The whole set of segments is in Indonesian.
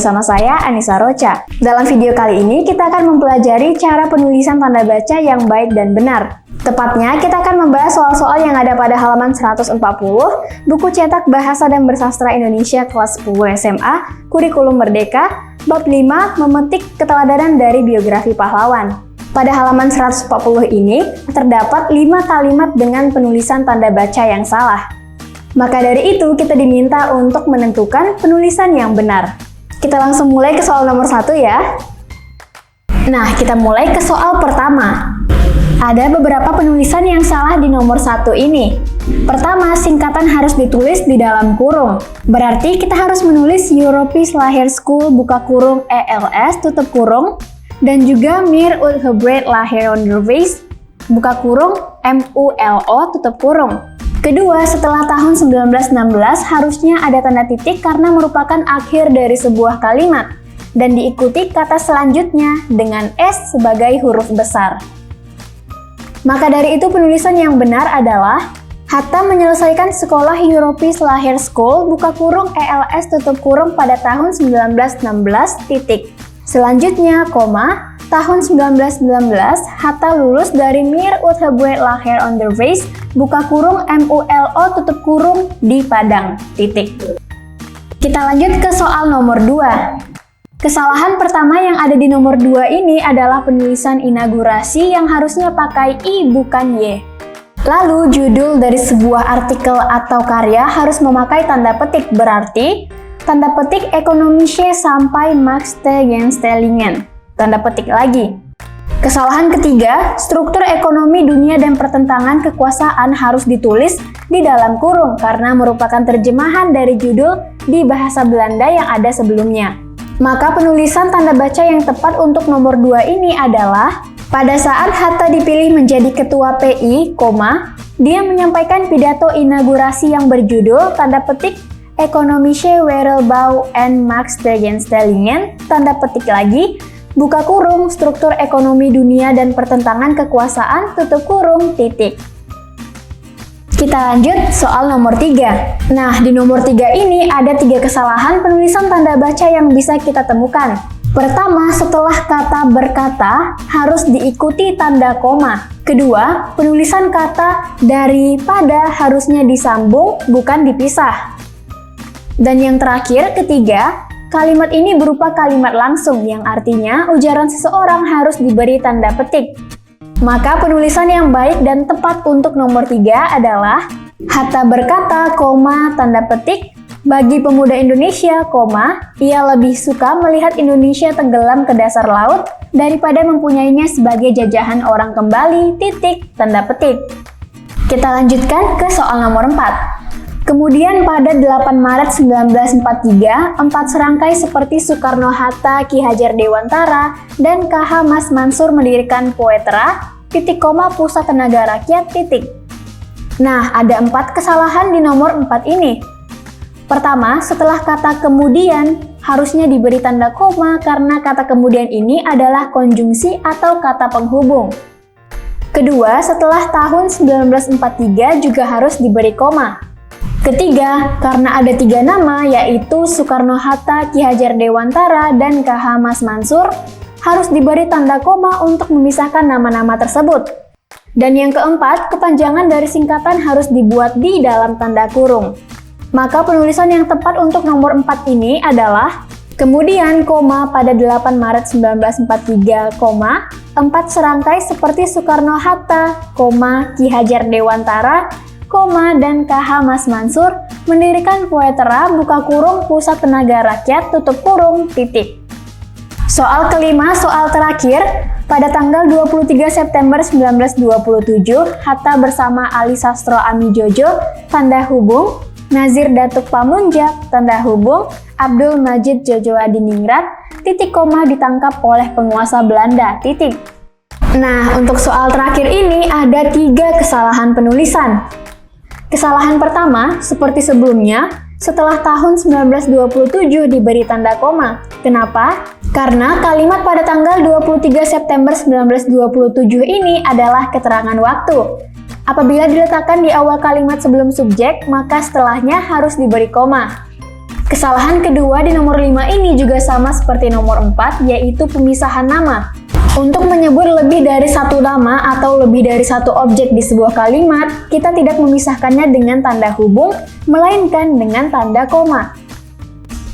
bersama saya, Anissa Rocha. Dalam video kali ini, kita akan mempelajari cara penulisan tanda baca yang baik dan benar. Tepatnya, kita akan membahas soal-soal yang ada pada halaman 140, buku cetak Bahasa dan Bersastra Indonesia kelas 10 SMA, Kurikulum Merdeka, bab 5, memetik keteladanan dari biografi pahlawan. Pada halaman 140 ini, terdapat 5 kalimat dengan penulisan tanda baca yang salah. Maka dari itu, kita diminta untuk menentukan penulisan yang benar. Kita langsung mulai ke soal nomor 1 ya. Nah, kita mulai ke soal pertama. Ada beberapa penulisan yang salah di nomor 1 ini. Pertama, singkatan harus ditulis di dalam kurung. Berarti kita harus menulis Europese Lahir School buka kurung ELS tutup kurung dan juga Mir Utgebreid Lahir Onderwijs buka kurung MULO tutup kurung. Kedua, setelah tahun 1916 harusnya ada tanda titik karena merupakan akhir dari sebuah kalimat dan diikuti kata selanjutnya dengan S sebagai huruf besar. Maka dari itu penulisan yang benar adalah Hatta menyelesaikan sekolah Europese Lahir School buka kurung ELS tutup kurung pada tahun 1916 titik. Selanjutnya, tahun 1919 Hatta lulus dari Mir Utgebreid Lahir Onderwijs buka kurung MULO tutup kurung di Padang titik. Kita lanjut ke soal nomor 2. Kesalahan pertama yang ada di nomor 2 ini adalah penulisan inaugurasi yang harusnya pakai I bukan Y. Lalu judul dari sebuah artikel atau karya harus memakai tanda petik, berarti tanda petik Ekonomische sampai Markttegenstellingen. Tanda petik lagi. Kesalahan ketiga, struktur ekonomi dunia dan pertentangan kekuasaan harus ditulis di dalam kurung karena merupakan terjemahan dari judul di bahasa Belanda yang ada sebelumnya. Maka penulisan tanda baca yang tepat untuk nomor 2 ini adalah pada saat Hatta dipilih menjadi ketua PI, dia menyampaikan pidato inaugurasi yang berjudul tanda petik Ekonomische Wereldbouw en Markttegenstellingen, tanda petik lagi, buka kurung struktur ekonomi dunia dan pertentangan kekuasaan tutup kurung titik. Kita lanjut soal nomor 3. Nah, di nomor 3 ini ada 3 kesalahan penulisan tanda baca yang bisa kita temukan. Pertama, setelah kata berkata harus diikuti tanda koma. Kedua, penulisan kata daripada harusnya disambung bukan dipisah. Dan yang terakhir, ketiga, kalimat ini berupa kalimat langsung yang artinya ujaran seseorang harus diberi tanda petik. Maka penulisan yang baik dan tepat untuk nomor 3 adalah Hatta berkata, tanda petik, bagi pemuda Indonesia, ia lebih suka melihat Indonesia tenggelam ke dasar laut daripada mempunyainya sebagai jajahan orang kembali, titik, tanda petik. Kita lanjutkan ke soal nomor 4. Kemudian pada 8 Maret 1943, 4 serangkai seperti Soekarno-Hatta, Ki Hajar Dewantara, dan KH Mas Mansur mendirikan Poetra, Pusat Tenaga Rakyat, titik. Nah, ada 4 kesalahan di nomor 4 ini. Pertama, setelah kata kemudian, harusnya diberi tanda koma karena kata kemudian ini adalah konjungsi atau kata penghubung. Kedua, setelah tahun 1943 juga harus diberi koma. Ketiga, karena ada 3 nama yaitu Soekarno-Hatta, Ki Hajar Dewantara, dan KH Mas Mansur, harus diberi tanda koma untuk memisahkan nama-nama tersebut. Dan yang keempat, kepanjangan dari singkatan harus dibuat di dalam tanda kurung. Maka penulisan yang tepat untuk nomor 4 ini adalah kemudian, pada 8 Maret 1943, 4 serangkai seperti Soekarno-Hatta, Ki Hajar Dewantara, dan KH Mas Mansur mendirikan Poetra buka kurung Pusat Tenaga Rakyat tutup kurung titik. Soal kelima, soal terakhir, pada tanggal 23 September 1927, Hatta bersama Ali Sastro Amijojo, tanda hubung, Nazir Datuk Pamunjak, tanda hubung, Abdul Majid Jojo Adiningrat, titik koma ditangkap oleh penguasa Belanda, titik. Nah, untuk soal terakhir ini ada 3 kesalahan penulisan. Kesalahan pertama, seperti sebelumnya, setelah tahun 1927 diberi tanda koma. Kenapa? Karena kalimat pada tanggal 23 September 1927 ini adalah keterangan waktu. Apabila diletakkan di awal kalimat sebelum subjek, maka setelahnya harus diberi koma. Kesalahan kedua di nomor 5 ini juga sama seperti nomor 4, yaitu pemisahan nama. Untuk menyebut lebih dari satu nama atau lebih dari satu objek di sebuah kalimat, kita tidak memisahkannya dengan tanda hubung, melainkan dengan tanda koma.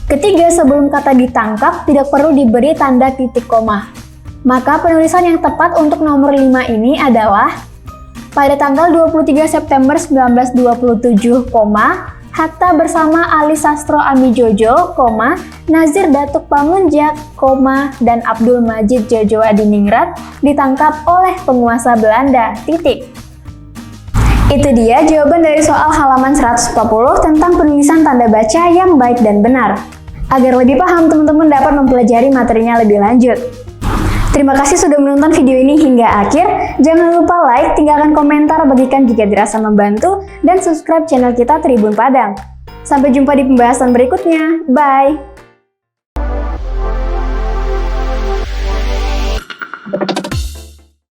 Ketiga, sebelum kata ditangkap, tidak perlu diberi tanda titik koma. Maka penulisan yang tepat untuk nomor 5 ini adalah pada tanggal 23 September 1927, Hatta bersama Ali Sastro Amijojo, Nazir Datuk Pamunjak, dan Abdul Majid Jojo Adiningrat ditangkap oleh penguasa Belanda. Itu dia jawaban dari soal halaman 140 tentang penulisan tanda baca yang baik dan benar. Agar lebih paham, teman-teman dapat mempelajari materinya lebih lanjut. Terima kasih sudah menonton video ini hingga akhir. Jangan lupa like, tinggalkan komentar, bagikan jika dirasa membantu, dan subscribe channel kita Tribun Padang. Sampai jumpa di pembahasan berikutnya. Bye!